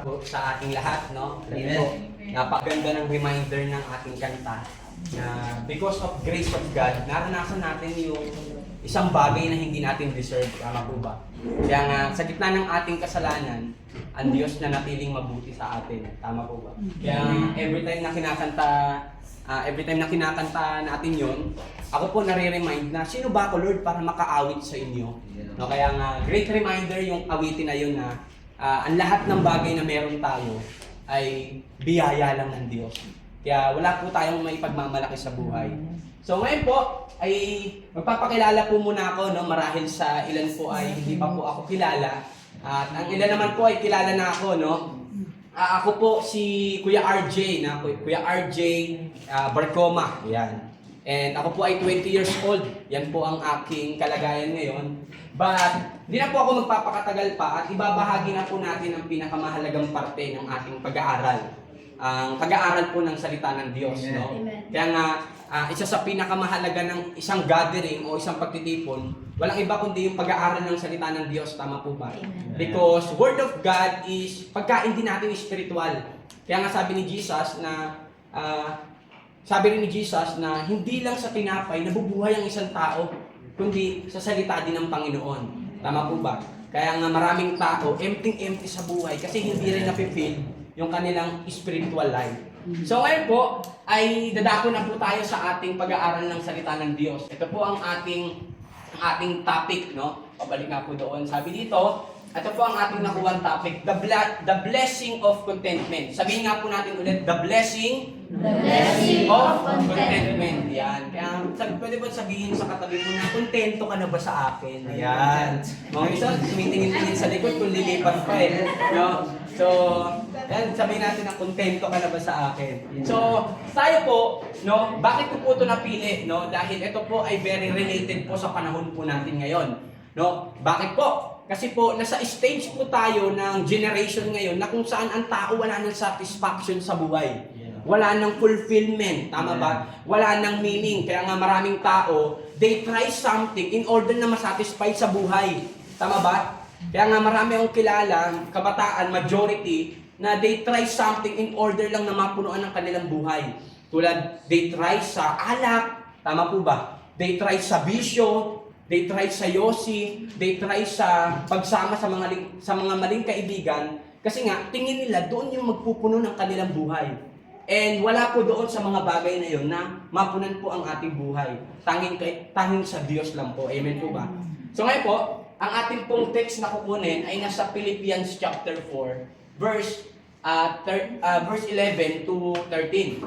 po sa ating lahat, no? Dito po, napakaganda ng reminder ng ating kanta na because of grace of God, naranasan natin yung isang bagay na hindi natin deserve. Tama po ba? Kaya nga, sa gitna ng ating kasalanan, ang Diyos na natiling mabuti sa atin. Tama po ba? Kaya every time na kinakanta natin yon, ako po nare-remind na sino ba ako, Lord, para makaawit sa inyo. No, kaya nga, great reminder yung awitin na yun na ang lahat ng bagay na meron tayo ay biyaya lang ng Diyos. Kaya wala po tayong may pagmamalaki sa buhay. So ngayon po ay magpapakilala po muna ako, no, marahil sa ilan po ay hindi pa po ako kilala. At ang ilan naman po ay kilala na ako, no. Ako po si Kuya RJ, Kuya RJ Barcoma. Yan. And ako po ay 20 years old. Yan po ang aking kalagayan ngayon. But hindi na po ako magpapakatagal pa at ibabahagi na po natin ang pinakamahalagang parte ng ating pag-aaral. Ang pag-aaral po ng salita ng Diyos. No? Kaya nga, isa sa pinakamahalaga ng isang gathering o isang pagtitipon, walang iba kundi yung pag-aaral ng salita ng Diyos. Tama po ba? Amen. Because Word of God is pagkain din natin spiritual. Kaya nga sabi rin ni Jesus na hindi lang sa tinapay nabubuhay ang isang tao, kundi sa salita din ng Panginoon. Tama po ba? Kaya nga maraming tao, empty sa buhay kasi hindi rin napipil yung kanilang spiritual life. So ngayon po, ay dadako na po tayo sa ating pag-aaral ng salita ng Diyos. Ito po ang ating topic, no? Pabalik nga po doon. Sabi dito, ito po ang ating nakuwang topic, the blessing of contentment. Sabihin nga po natin ulit, the blessing of contentment. Yan. Kaya pwede ba sabihin sa katabi mo na, kontento ka na ba sa akin? Yan. Mga isa, tumitingin-tingin sa likod kung lilipat pa eh. No? So, yan, sabihin natin na kontento ka na ba sa akin? So, tayo po, no, bakit ko po ito napili? No? Dahil ito po ay very related po sa panahon po natin ngayon. No? Bakit po? Kasi po, nasa stage po tayo ng generation ngayon na kung saan ang tao wala ng satisfaction sa buhay. Wala ng fulfillment, tama ba? Wala ng meaning. Kaya nga maraming tao, they try something in order na masatisfy sa buhay. Tama ba? Kaya nga marami akong kilala, kabataan, majority, na they try something in order lang na mapunuan ng kanilang buhay. Tulad, they try sa alak, tama po ba? They try sa bisyo, they try sa yosi, they try sa pagsama sa mga maling kaibigan, kasi nga, tingin nila doon yung magpupuno ng kanilang buhay. And wala po doon sa mga bagay na yun na mapunan po ang ating buhay. Tanging sa Diyos lang po. Amen po ba? So ngayon po, ang ating pong text na kukunin ay nasa Philippians chapter 4, verse 11 to 13.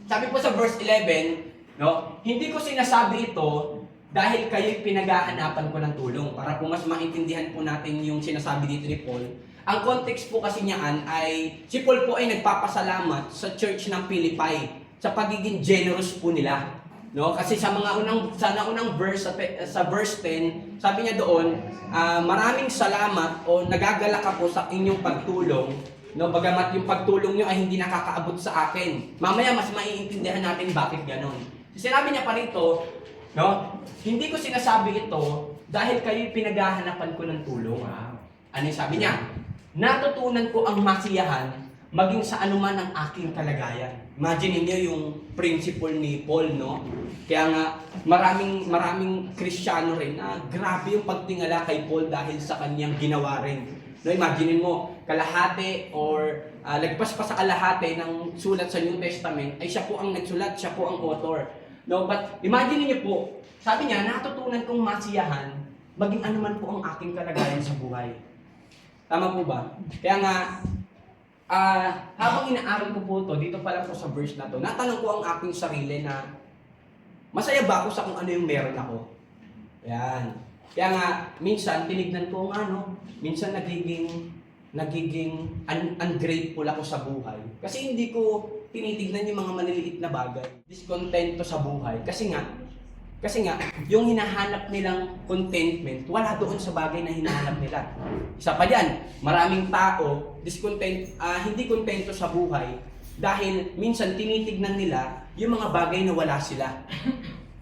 Sabi po sa verse 11, no, hindi ko sinasabi ito dahil kayo'y pinag-aanapan ko ng tulong. Para po mas maintindihan po natin yung sinasabi dito ni Paul. Ang context po kasi niyaan ay, si Paul po ay nagpapasalamat sa church ng Philippi sa pagiging generous po nila. No? Kasi sa unang verse, sa verse 10, sabi niya doon, maraming salamat o nagagalak ako sa inyong pagtulong, no? Bagamat yung pagtulong niyo ay hindi nakakaabot sa akin. Mamaya mas maiintindihan natin bakit ganon. Sinabi niya pa rito, no? Hindi ko sinasabi ito dahil kayo'y pinaghahanapan ko ng tulong. Ano yung sabi niya? Natutunan ko ang masiyahan maging sa anuman ang aking kalagayan. Imagine niyo yung principle ni Paul, no? Kaya nga, maraming Kristiyano rin na grabe yung pagtingala kay Paul dahil sa kanyang ginawa rin. No, imagine mo, kalahati or lagpas pa sa kalahati ng sulat sa New Testament ay siya po ang nagsulat, siya po ang author. No, but imagine niyo po, sabi niya, natutunan kong masiyahan maging anuman po ang aking kalagayan sa buhay. Tama po ba? Kaya nga, habang inaaral ko po ito, dito pa lang po sa verse na to, natanong ko ang aking sarili na, masaya ba ako sa kung ano yung meron ako? Yan. Kaya nga, minsan, tinignan ko nga, no? Minsan nagiging ungrateful ako sa buhay. Kasi hindi ko tinitignan yung mga maliliit na bagay. Discontento sa buhay. Kasi nga, yung hinahanap nilang contentment, wala doon sa bagay na hinahanap nila. Isa pa yan, maraming tao, hindi kontento sa buhay dahil minsan tinitignan nila yung mga bagay na wala sila.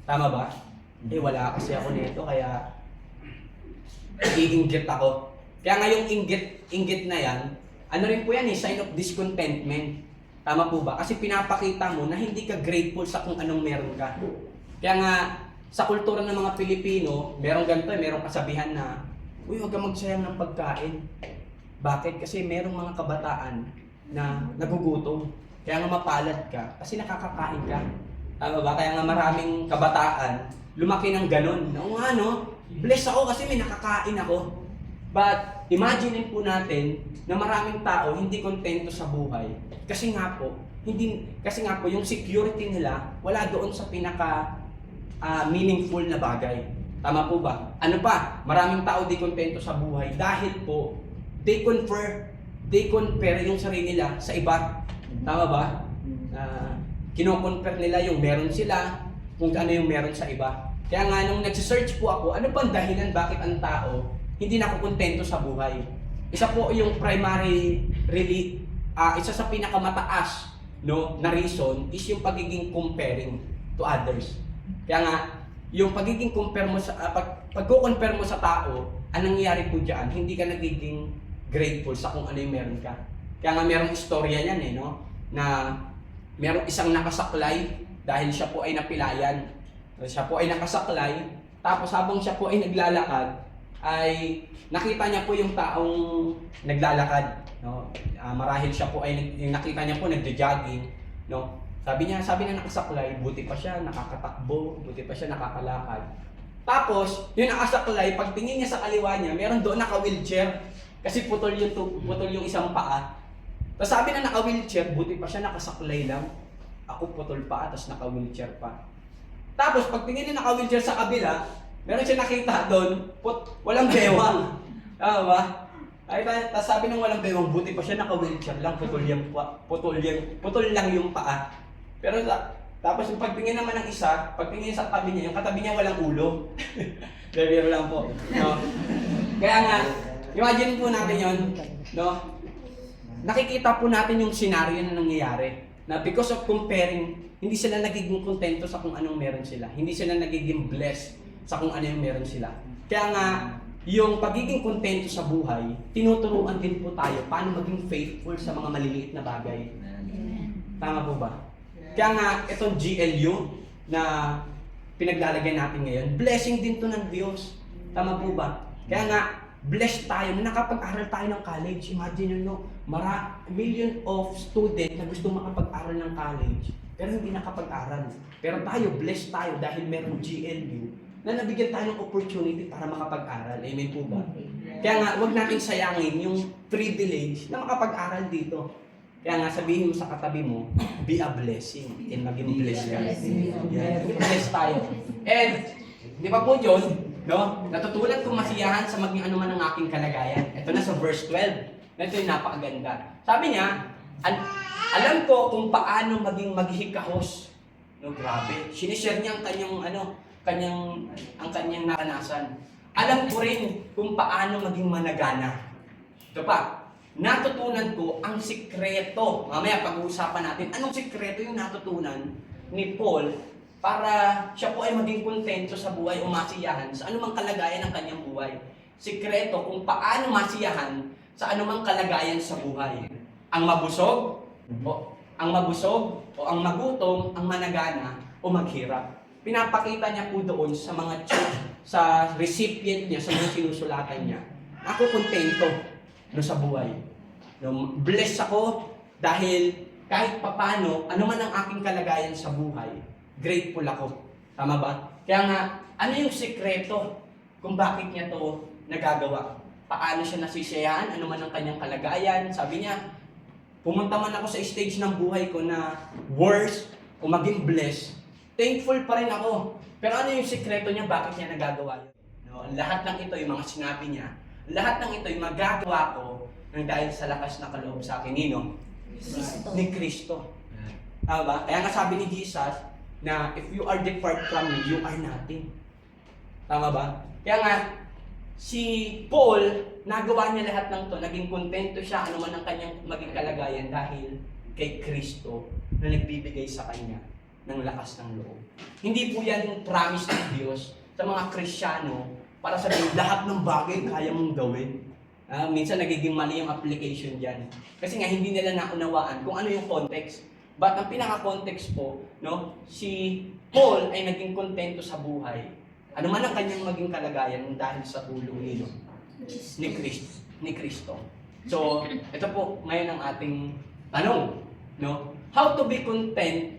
Tama ba? Wala kasi ako nito, kaya iinggit ako. Kaya nga yung inggit na yan, ano rin po yan sign of discontentment. Tama po ba? Kasi pinapakita mo na hindi ka grateful sa kung anong meron ka. Kaya nga, sa kultura ng mga Pilipino, merong ganito, merong kasabihan na, uy, huwag ka magsayang ng pagkain. Bakit? Kasi merong mga kabataan na nagugutom. Kaya nga mapalad ka, kasi nakakakain ka. Tama ba? Kaya nga maraming kabataan, lumaki ng ganun. Oo nga, no? Bless ako kasi may nakakain ako. But, imagine po natin na maraming tao hindi kontento sa buhay. Kasi nga po, yung security nila wala doon sa pinaka meaningful na bagay. Tama po ba? Ano pa? Maraming tao di kontento sa buhay dahil po they compare yung sarili nila sa iba. Tama ba? Kino-compare nila yung meron sila kung ano yung meron sa iba. Kaya nga nung nagsisearch po ako, ano bang dahilan bakit ang tao hindi nakukontento sa buhay? Isa po yung isa sa pinakamataas na reason is yung pagiging comparing to others. Kaya nga, yung pagiging compare mo sa pagko-compare mo sa tao, anong nangyayari po diyan? Hindi ka nagiging grateful sa kung ano yung meron ka. Kaya nga merong istorya yan no? Na merong isang nakasaklay dahil siya po ay napilayan. Siya po ay nakasaklay, tapos habang siya po ay naglalakad, ay nakita niya po yung taong naglalakad. No? Marahil siya po ay nakita niya po nagjo-jogging. No? Sabi niya nakasaklay, buti pa siya nakakatakbo, buti pa siya nakakalakad. Tapos, yung nakasaklay, pagtingin niya sa kaliwa niya, meron doon naka-wheelchair. Kasi putol yung isang paa. Tapos sabi na naka-wheelchair, buti pa siya nakasaklay lang. Ako putol pa, tapos naka-wheelchair pa. Tapos, pagtingin niya naka-wheelchair sa kabila, meron siya nakita doon, walang bewang. Tama ba? Tapos sabi ng walang bewang, buti pa siya naka-wheelchair lang, putol lang yung paa. Pero tapos yung pagtingin naman ng isa, pagtingin sa tabi niya, yung katabi niya walang ulo. Biro lang po. No? Kaya nga, imagine po natin yun, no? Nakikita po natin yung scenario na nangyayari. Na because of comparing, hindi sila nagiging kontento sa kung anong meron sila. Hindi sila nagiging blessed sa kung ano yung meron sila. Kaya nga, yung pagiging kontento sa buhay, tinuturuan din po tayo paano maging faithful sa mga maliliit na bagay. Tama po ba? Kaya nga, itong GLU na pinaglalagay natin ngayon, blessing din to ng Diyos. Tama po ba? Kaya nga, blessed tayo na nakapag-aral tayo ng college. Imagine nyo, million of student na gusto makapag-aral ng college, pero hindi nakapag-aral. Pero tayo, blessed tayo dahil meron GLU na nabigyan tayo ng opportunity para makapag-aral. Amen po ba? Kaya nga, huwag natin sayangin yung privilege na makapag-aral dito. Kaya nga, sabihin mo sa katabi mo, be a blessing and maging blessed ka. Yeah. Blessed tayo. And, di ba po yun, no? Natutunan kong masiyahan sa maging anuman ang aking kalagayan. Ito na sa verse 12. Ito yung napakaganda. Sabi niya, alam ko kung paano maging maghikahos. No, grabe. Sinishare niya ang kanyang naranasan. Alam ko rin kung paano maging managana. Ito pa, natutunan ko ang sikreto. Mamaya pag-uusapan natin, anong sikreto yung natutunan ni Paul para siya po ay maging kontento sa buhay o masiyahan sa anumang kalagayan ng kanyang buhay. Sikreto kung paano masiyahan sa anumang kalagayan sa buhay. Ang mabusog, o ang magutom, ang managana, o maghirap. Pinapakita niya po doon sa mga sa recipient niya, sa mga sinusulatan niya. Ako kontento sa buhay. Blessed ako dahil kahit papano, anuman ang aking kalagayan sa buhay, grateful ako. Tama ba? Kaya nga, ano yung sikreto kung bakit niya to nagagawa? Paano siya nasisiyahan? Ano man ang kanyang kalagayan? Sabi niya, pumunta man ako sa stage ng buhay ko na worse o maging blessed, thankful pa rin ako. Pero ano yung sikreto niya? Bakit niya nagagawa yun? No? Lahat ng ito, yung mga sinabi niya, lahat ng ito, yung magagawa ko ng dahil sa lakas na kaloob sa akin, ni Kristo. Tama ba? Kaya nga sabi ni Jesus, na if you are depart from me, you are nothing. Tama ba? Kaya nga, si Paul, nagawa niya lahat ng to, naging kontento siya, ano man ang kanyang maging kalagayan dahil kay Kristo na nagbibigay sa kanya ng lakas ng loob. Hindi po yan yung promise ng Diyos sa mga Kristiyano para sabihin lahat ng bagay kaya mong gawin. Minsan nagiging mali yung application dyan. Kasi nga hindi nila naunawaan kung ano yung context. But ang pinaka-context po, no, si Paul ay naging kontento sa buhay. Ano man ang kanyang maging kalagayan dahil sa tulong ni Kristo. So, ito po ngayon ang ating tanong, no? How to be content?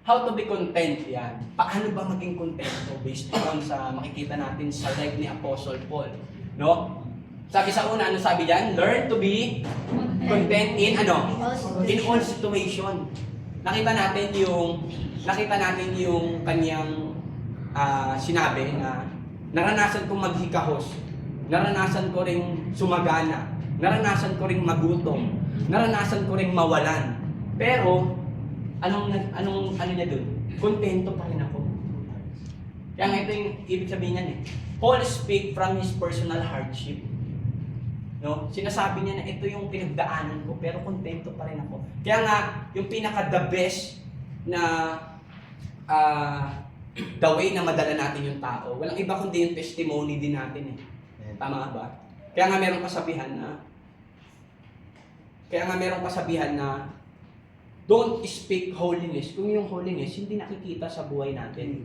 How to be content, yan. Paano ba maging kontento based on sa makikita natin sa life ni Apostle Paul, no? Sabi sa una, ano sabi diyan? Learn to be content in in all situation. Nakita natin yung kanyang sinabi na naranasan kong maghikahos, naranasan ko ring sumagana, naranasan ko ring magutom, naranasan ko ring mawalan. Pero ano niya doon? Kontento pa rin ako. Kaya ito yung ibig sabihin niyan Paul speak from his personal hardship. No? Sinasabi niya na ito yung pinagdaanan ko, pero kontento pa rin ako. Kaya nga, yung pinaka-the best na the way na madala natin yung tao, walang iba kundi yung testimony din natin Tama ba? Kaya nga merong kasabihan na don't speak holiness kung yung holiness hindi nakikita sa buhay natin.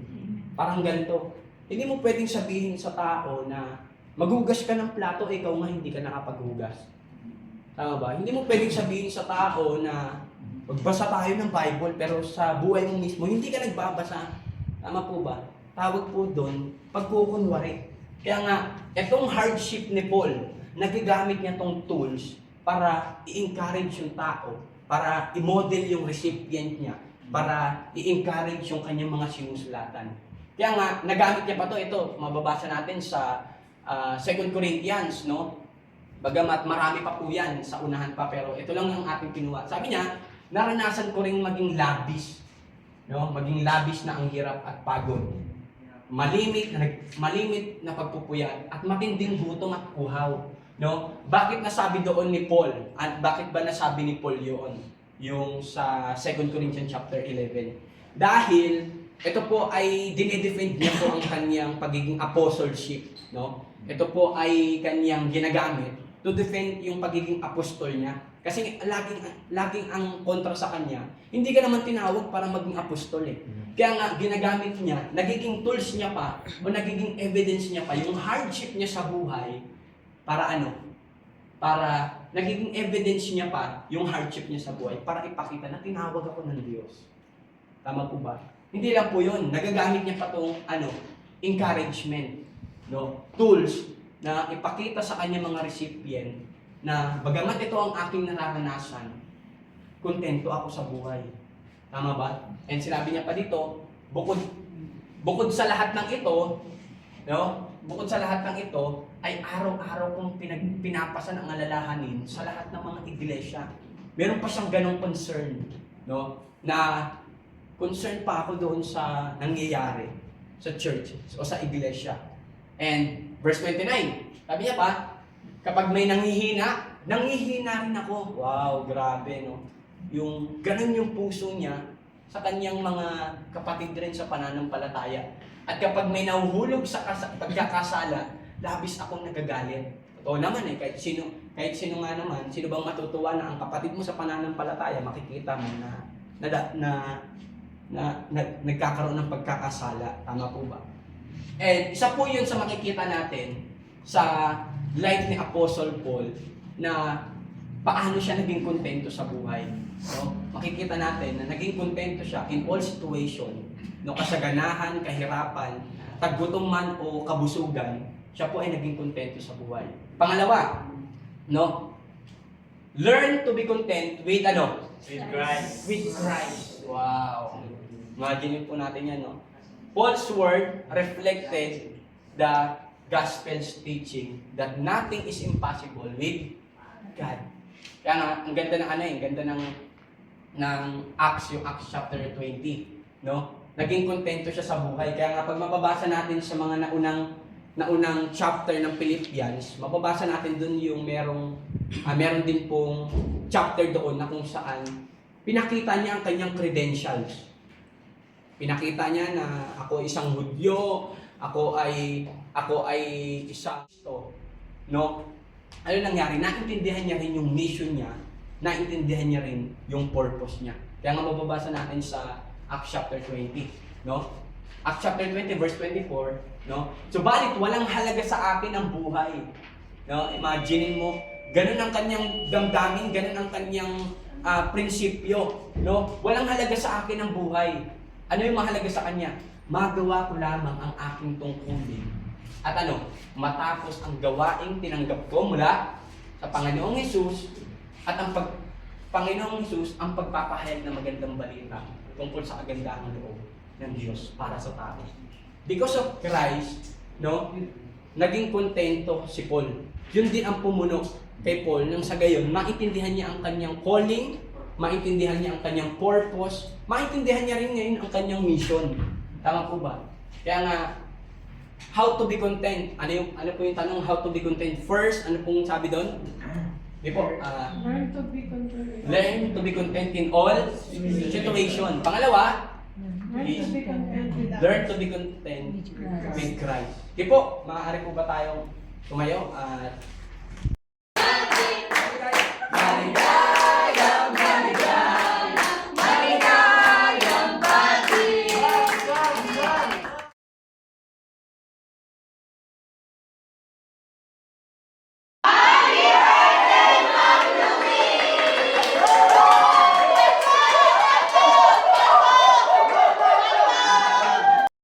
Parang ganito. Hindi mo pwedeng sabihin sa tao na maghugas ka ng plato, ikaw nga hindi ka nakapaghugas. Tama ba? Hindi mo pwedeng sabihin sa tao na magbasa tayo ng Bible, pero sa buhay mo mismo, hindi ka nagbabasa. Tama po ba? Tawag po doon, pagkukunwari. Kaya nga, itong hardship ni Paul, nagigamit niya itong tools para i-encourage yung tao, para i-model yung recipient niya, para i-encourage yung kanyang mga sinusulatan. Kaya nga, nagamit niya pa ito, mababasa natin sa 2 Corinthians, no? Bagamat marami pa po yan sa unahan pa, pero ito lang ang ating kinuha. Sabi niya, naranasan ko ring maging labis, no? Maging labis na ang hirap at pagod. Malimit na pagpupuyat at matinding gutom at uhaw, no? Bakit nasabi doon ni Paul? At bakit ba nasabi ni Paul yun? Yung sa 2 Corinthians chapter 11. Dahil ito po ay dinedefend niya po ang kanyang pagiging apostleship, no? Ito po ay kanyang ginagamit to defend yung pagiging apostol niya. Kasi laging ang kontra sa kanya, hindi ka naman tinawag para maging apostol Kaya nga ginagamit niya, nagiging tools niya pa o nagiging evidence niya pa yung hardship niya sa buhay para para nagiging evidence niya pa yung hardship niya sa buhay para ipakita na tinawag ako ng Diyos. Tama po ba? Hindi lang po yun, nagagamit niya pa tong encouragement, no? Tools na ipakita sa kanya mga recipient na bagamat ito ang aking nararanasan, kontento ako sa buhay. Tama ba? And sinabi niya pa dito, bukod sa lahat ng ito, no? Bukod sa lahat ng ito, ay araw-araw kong pinapasan ang alalahanin sa lahat ng mga iglesia. Meron pa siyang ganong concern, no? Na concern pa ako doon sa nangyayari sa church o sa iglesia. And verse 29, sabi niya pa, kapag may nanghihina rin ako. Wow, grabe, no? Yung ganun yung puso niya sa kanyang mga kapatid rin sa pananampalataya. At kapag may nahuhulog sa pagkakasala, labis akong nagagalit. Totoo naman kahit sino nga naman, sino bang matutuwa na ang kapatid mo sa pananampalataya, makikita mo na nagkakaroon ng pagkakasala. Tama po ba? And isa po yun sa makikita natin sa life ni Apostle Paul na paano siya naging kontento sa buhay. No? Makikita natin na naging kontento siya in all situation. No, kasaganahan, kahirapan, taggutom man o kabusugan, siya po ay naging kontento sa buhay. Pangalawa, no? Learn to be content with With Christ. With Christ. Wow. Imagine po natin yan, no? Paul's word reflected the gospel's teaching that nothing is impossible with God. Kaya nga, ang ganda ng ang ganda ng Acts, yung Acts chapter 20, no? Naging kontento siya sa buhay. Kaya nga, pag mababasa natin sa mga naunang chapter ng Philippians, mababasa natin dun yung meron din pong chapter doon na kung saan pinakita niya ang kanyang credentials. Pinakita niya na ako isang Hudyo, ako ay isang Kristo, no? ano nangyari? Naintindihan niya rin yung mission niya, naintindihan niya rin yung purpose niya. Kaya nga mababasa natin sa Acts chapter 20, no? Acts chapter 20 verse 24, no? Subalit walang halaga sa akin ang buhay. No? Imagine mo, ganun ang kanyang damdamin, ganun ang kanyang prinsipyo, no? Walang halaga sa akin ang buhay. Ano yung mahalaga sa kanya? Magawa ko lamang ang aking tungkulin. At ano? Matapos ang gawaing tinanggap ko mula sa Panginoong Hesus at ang Panginoong Hesus ang pagpapahayag ng magandang balita tungkol sa kagandahang loob ng Diyos para sa tao. Because of Christ, no, naging kontento si Paul. Yun din ang pumuno kay Paul nang sa gayon, maintindihan niya ang kanyang calling, maintindihan niya ang kanyang purpose, maintindihan niya rin ngayon ang kanyang mission. Tama po ba? Kaya nga, how to be content? Ano po yung tanong, how to be content? First, ano pong sabi doon? Di po, Learn to be content. learn to be content in all situation. Pangalawa, Learn to be content with others. learn to be content with Christ. Di po, maaari po ba tayong tumayo at